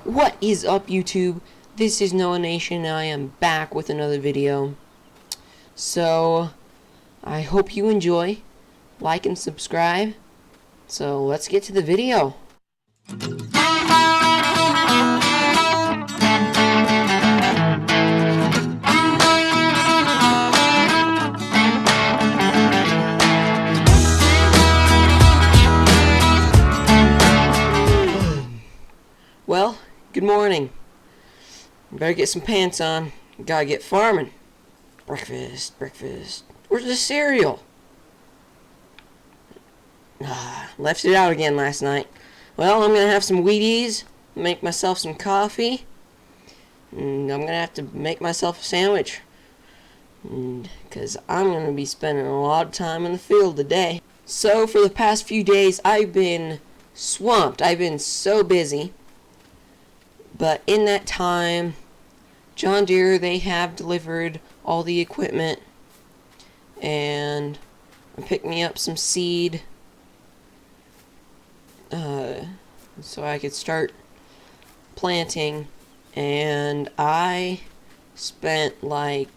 What is up, YouTube? This is Noah Nation, and I am back with another video. So, I hope you enjoy. Like and subscribe. So, let's get to the video. Well, good morning. Better get some pants on. Gotta get farming. Breakfast. Where's the cereal? Left it out again last night. Well, I'm gonna have some Wheaties, make myself some coffee, and I'm gonna have to make myself a sandwich. Because I'm gonna be spending a lot of time in the field today. So, for the past few days, I've been swamped. I've been so busy. But in that time, John Deere, they have delivered all the equipment and picked me up some seed so I could start planting. And I spent like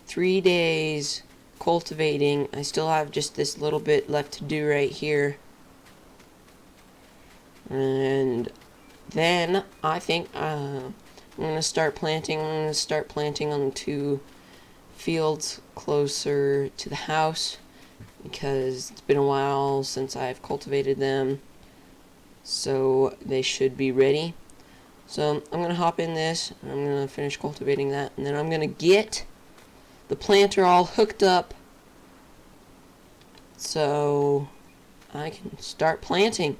3 days cultivating. I still have just this little bit left to do right here. And then I think I'm going to start planting. I'm going to start planting on 2 fields closer to the house because it's been a while since I've cultivated them. So they should be ready. So I'm going to hop in this. I'm going to finish cultivating that. And then I'm going to get the planter all hooked up so I can start planting.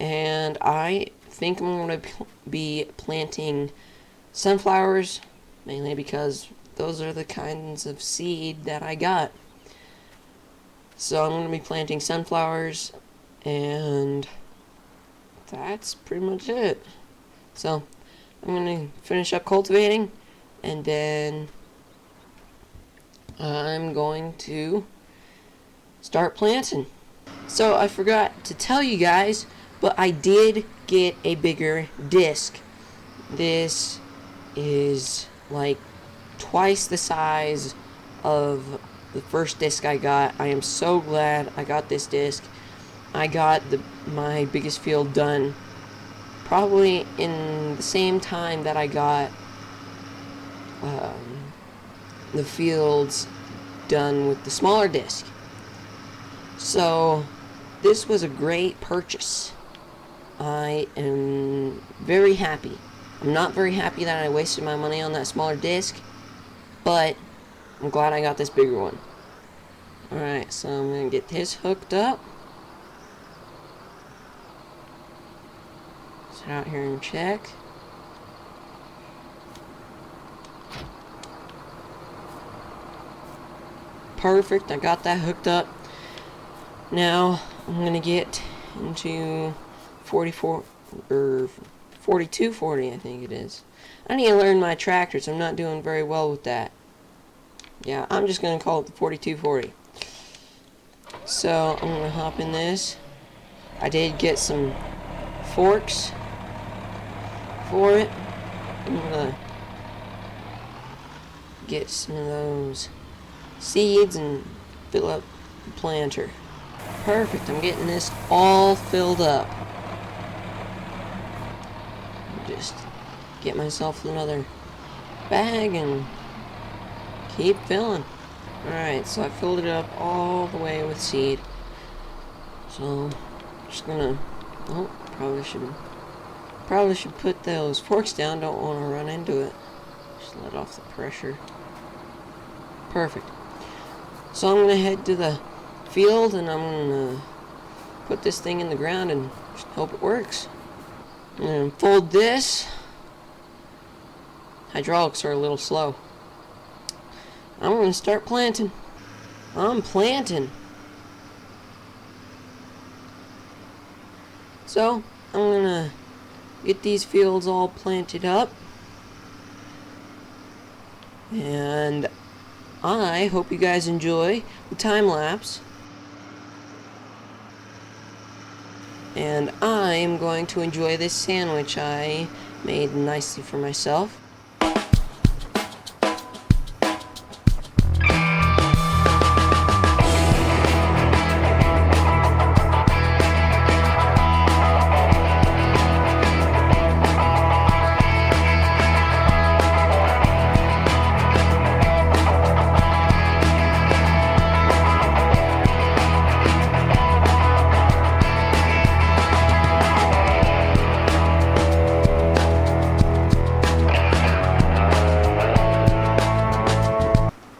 And I think I'm going to be planting sunflowers, mainly because those are the kinds of seed that I got. So I'm going to be planting sunflowers, and that's pretty much it. So I'm going to finish up cultivating, and then I'm going to start planting. So I forgot to tell you guys, but I did get a bigger disc. This is like twice the size of the first disc I got. I am so glad I got this disc. I got my biggest field done probably in the same time that I got the fields done with the smaller disc. So this was a great purchase. I am very happy. I'm not very happy that I wasted my money on that smaller disc, but I'm glad I got this bigger one. Alright, so I'm going to get this hooked up. Sit out here and check. Perfect, I got that hooked up. Now I'm going to get into 44 or 4240, I think it is. I need to learn my tractors. I'm not doing very well with that. Yeah, I'm just going to call it the 4240. So I'm going to hop in this. I did get some forks for it. I'm going to get some of those seeds and fill up the planter. Perfect, I'm getting this all filled up. Just get myself another bag and keep filling. Alright, so I filled it up all the way with seed. So just gonna probably should put those forks down. Don't want to run into it. Just let off the pressure. Perfect. So I'm gonna head to the field and I'm gonna put this thing in the ground and just hope it works. And fold this. Hydraulics are a little slow. I'm going to start planting. I'm planting. So, I'm going to get these fields all planted up. And I hope you guys enjoy the time lapse. And I I'm going to enjoy this sandwich I made nicely for myself.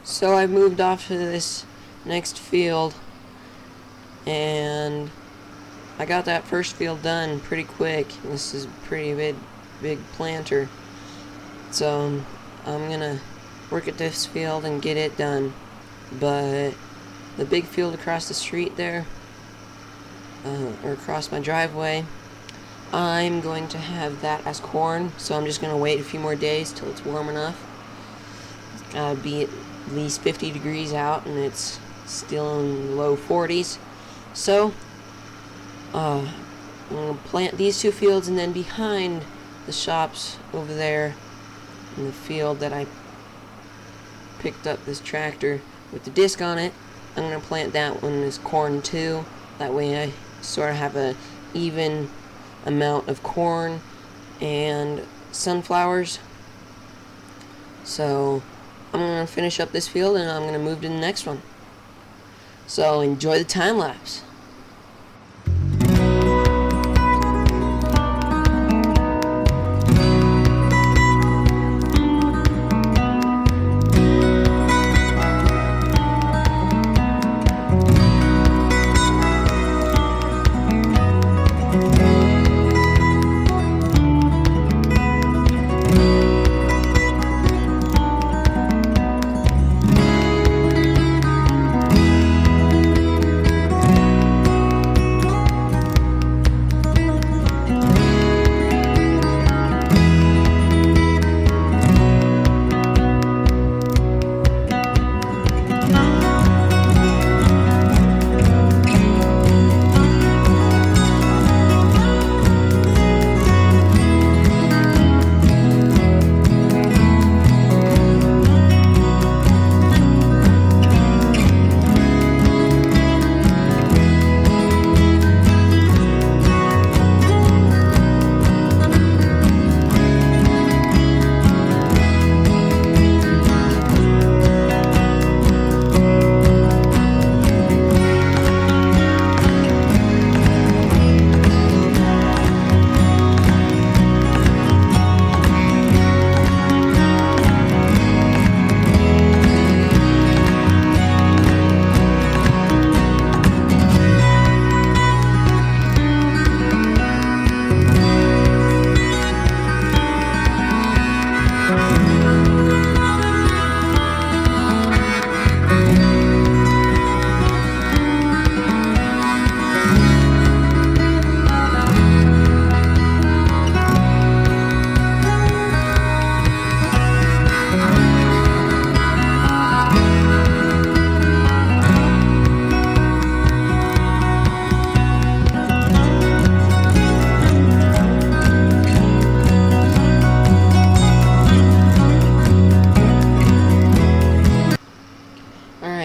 So I moved off to this next field, and I got that first field done pretty quick. This is a pretty big planter, so I'm gonna work at this field and get it done. But the big field across the street there, or across my driveway, I'm going to have that as corn, so I'm just gonna wait a few more days till it's warm enough. It's gotta be at least 50 degrees out, and it's still in the low 40s. So I'm gonna plant these two fields, and then behind the shops over there in the field that I picked up this tractor with the disc on it, I'm gonna plant that one as corn too. That way I sort of have a even amount of corn and sunflowers. So I'm going to finish up this field, and I'm going to move to the next one. So enjoy the time lapse.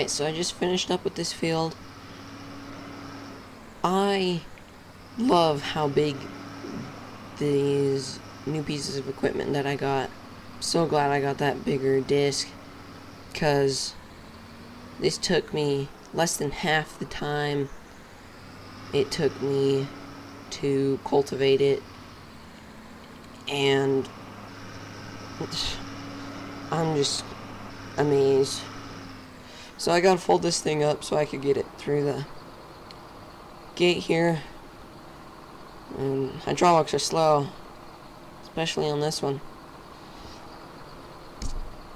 So I just finished up with this field. I love how big these new pieces of equipment that I got. I'm so glad I got that bigger disc, because this took me less than half the time it took me to cultivate it, and I'm just amazed. So I gotta fold this thing up so I could get it through the gate here. And hydraulics are slow, especially on this one.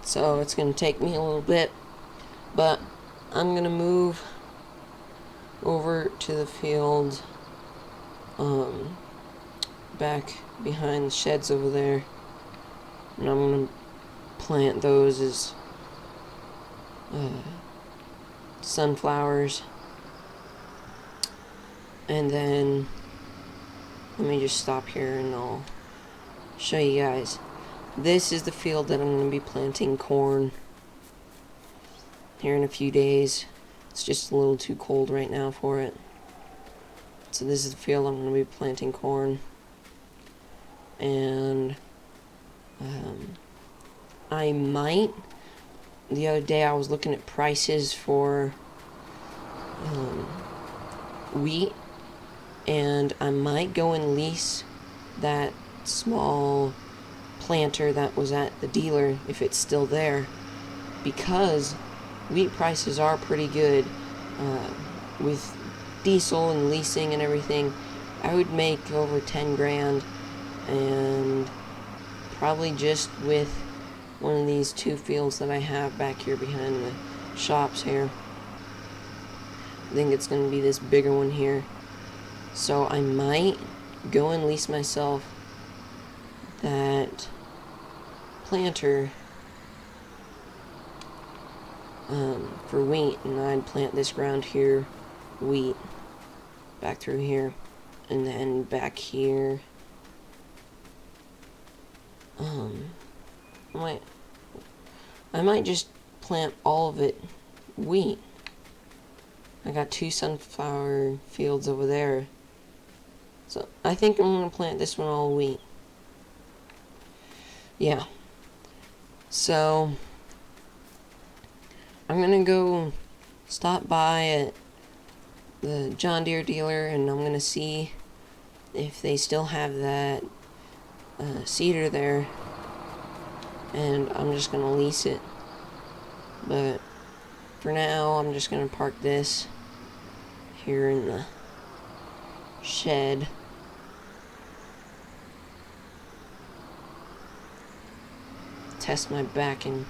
So it's gonna take me a little bit, but I'm gonna move over to the field back behind the sheds over there, and I'm gonna plant those as sunflowers, and then let me just stop here and I'll show you guys. This is the field that I'm going to be planting corn here in a few days. It's just a little too cold right now for it. So this is the field I'm going to be planting corn. And I might, the other day I was looking at prices for wheat, and I might go and lease that small planter that was at the dealer if it's still there, because wheat prices are pretty good. With diesel and leasing and everything, I would make over 10 grand, and probably just with one of these 2 fields that I have back here behind the shops here. I think it's going to be this bigger one here. So I might go and lease myself that planter for wheat, and I'd plant this ground here, wheat, back through here, and then back here. I might just plant all of it wheat. I got 2 sunflower fields over there, so I think I'm gonna plant this one all wheat. Yeah. So I'm gonna go stop by at the John Deere dealer, and I'm gonna see if they still have that seeder there, and I'm just gonna lease it. But for now, I'm just gonna park this here in the shed. Test my backing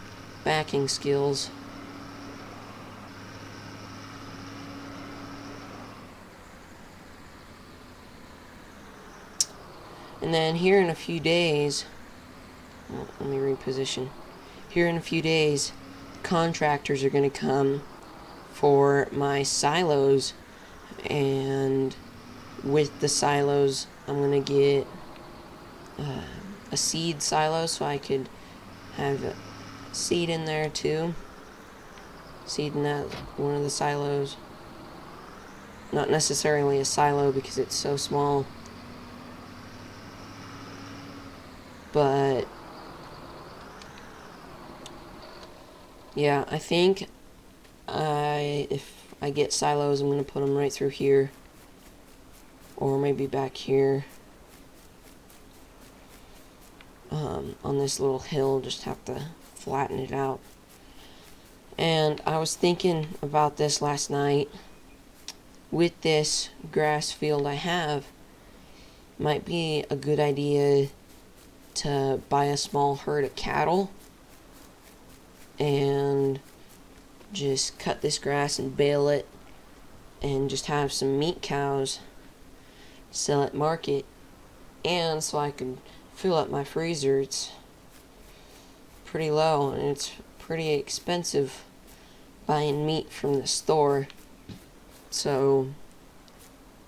skills. And then here in a few days, let me reposition. Here in a few days, contractors are going to come for my silos, and with the silos, I'm going to get a seed silo so I could have seed in there too. Seed in that one of the silos. Not necessarily a silo because it's so small, but yeah, I think if I get silos, I'm going to put them right through here, or maybe back here on this little hill. Just have to flatten it out. And I was thinking about this last night. With this grass field I have, might be a good idea to buy a small herd of cattle and just cut this grass and bale it, and just have some meat cows sell at market, and so I can fill up my freezer. It's pretty low, and it's pretty expensive buying meat from the store. So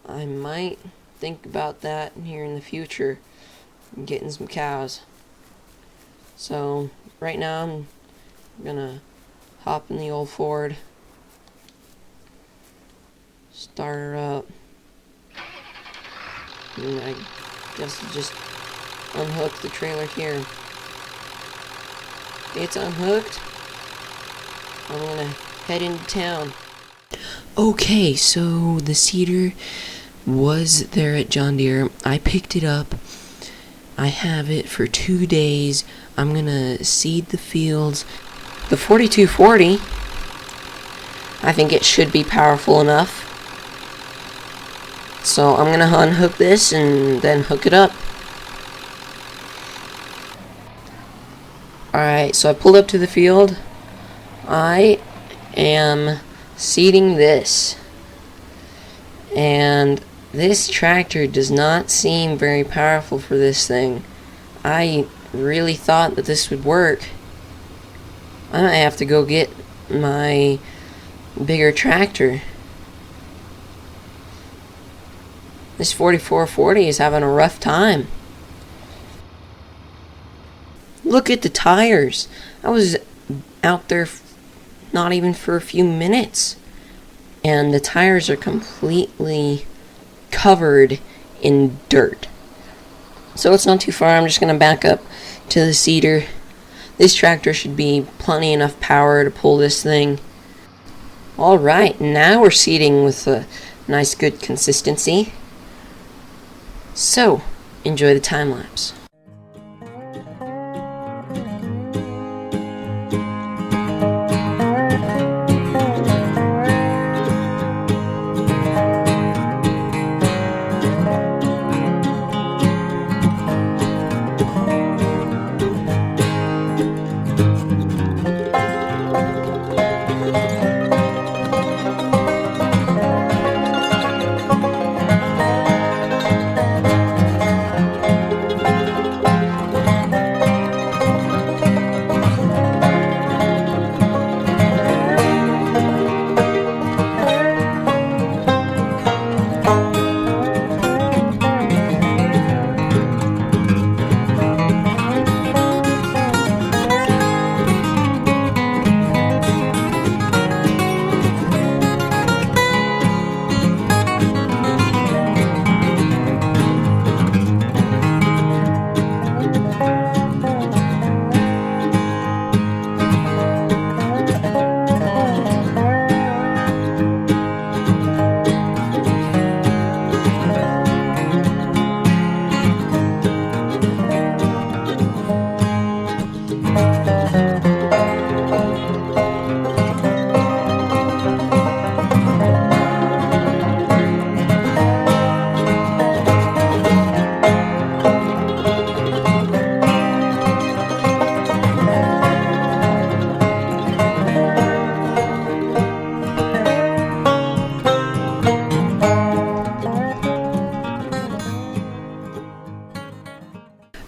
I might think about that here in the future, getting some cows. So right now I'm gonna hop in the old Ford, start her up, and I guess I'll just unhook the trailer here. It's unhooked. I'm gonna head into town. Okay, so the seeder was there at John Deere. I picked it up. I have it for 2 days. I'm gonna seed the fields. The 4240, I think it should be powerful enough. So I'm gonna unhook this and then hook it up. Alright, so I pulled up to the field. I am seeding this, and this tractor does not seem very powerful for this thing. I really thought that this would work. I might have to go get my bigger tractor. This 4440 is having a rough time. Look at the tires. I was out there not even for a few minutes, and the tires are completely covered in dirt. So it's not too far. I'm just going to back up to the seeder. This tractor should be plenty enough power to pull this thing. Alright, now we're seeding with a nice good consistency. So, enjoy the time lapse.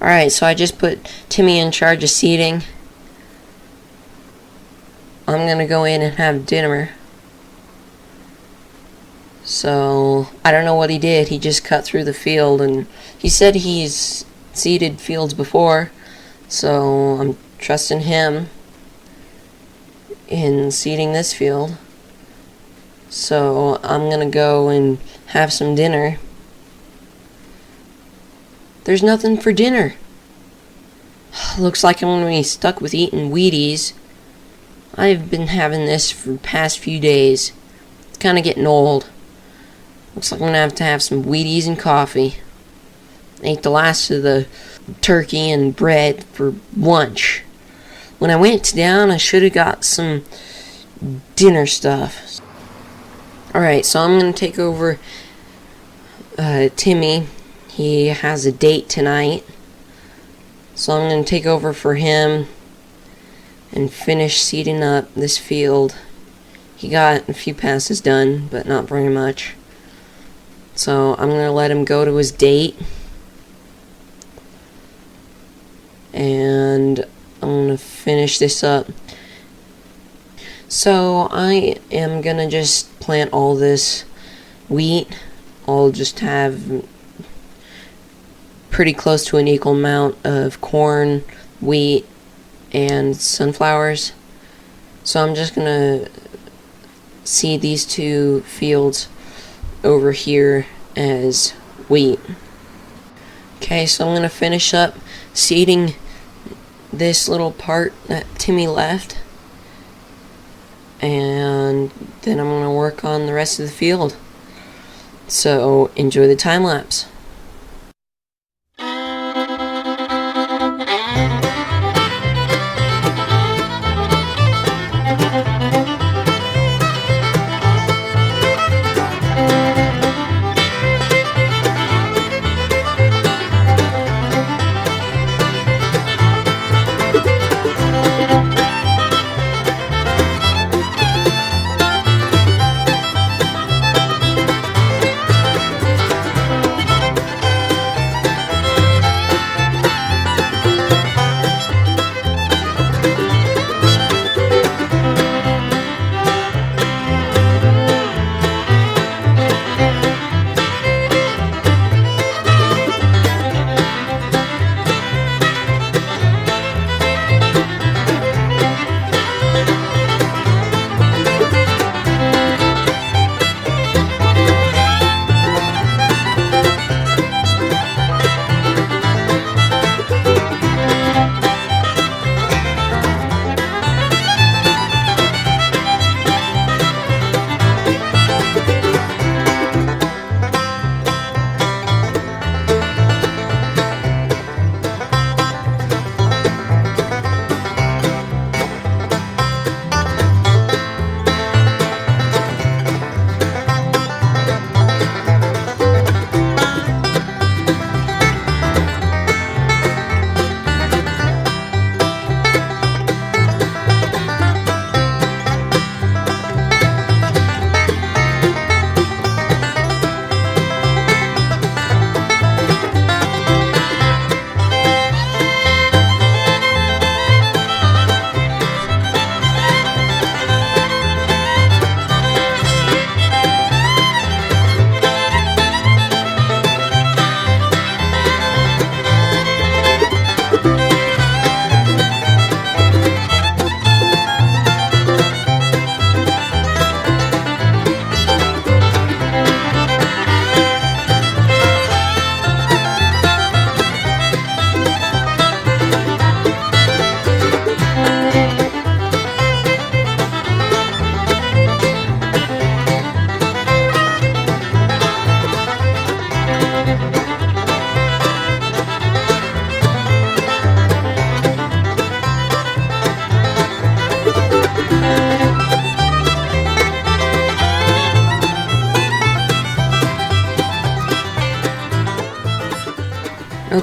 Alright, so I just put Timmy in charge of seeding. I'm gonna go in and have dinner. So, I don't know what he did. He just cut through the field, and he said he's seeded fields before, so I'm trusting him in seeding this field. So, I'm gonna go and have some dinner. There's nothing for dinner. Looks like I'm gonna be stuck with eating Wheaties. I've been having this for the past few days. It's kinda getting old. Looks like I'm gonna have to have some Wheaties and coffee. Ate the last of the turkey and bread for lunch. When I went down, I should have got some dinner stuff. Alright, so I'm gonna take over Timmy. He has a date tonight, so I'm going to take over for him and finish seeding up this field. He got a few passes done, but not very much. So I'm going to let him go to his date, and I'm going to finish this up. So I am going to just plant all this wheat. I'll just have pretty close to an equal amount of corn, wheat, and sunflowers. So I'm just gonna seed these two fields over here as wheat. Okay, so I'm gonna finish up seeding this little part that Timmy left, and then I'm gonna work on the rest of the field. So enjoy the time lapse.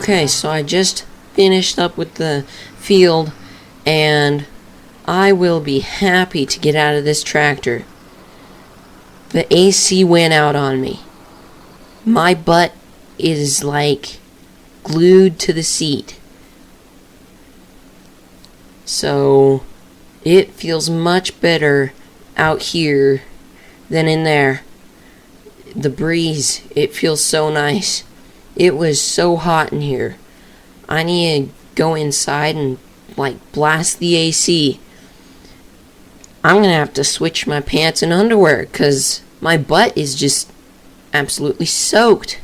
Okay, so I just finished up with the field, and I will be happy to get out of this tractor. The AC went out on me. My butt is like glued to the seat. So it feels much better out here than in there. The breeze, it feels so nice. It was so hot in here. I need to go inside and like blast the AC. I'm gonna have to switch my pants and underwear because my butt is just absolutely soaked.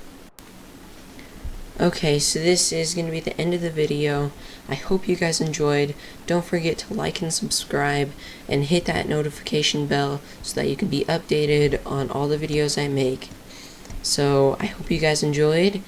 Okay, so this is going to be the end of the video. I hope you guys enjoyed. Don't forget to like and subscribe and hit that notification bell so that you can be updated on all the videos I make. So I hope you guys enjoyed.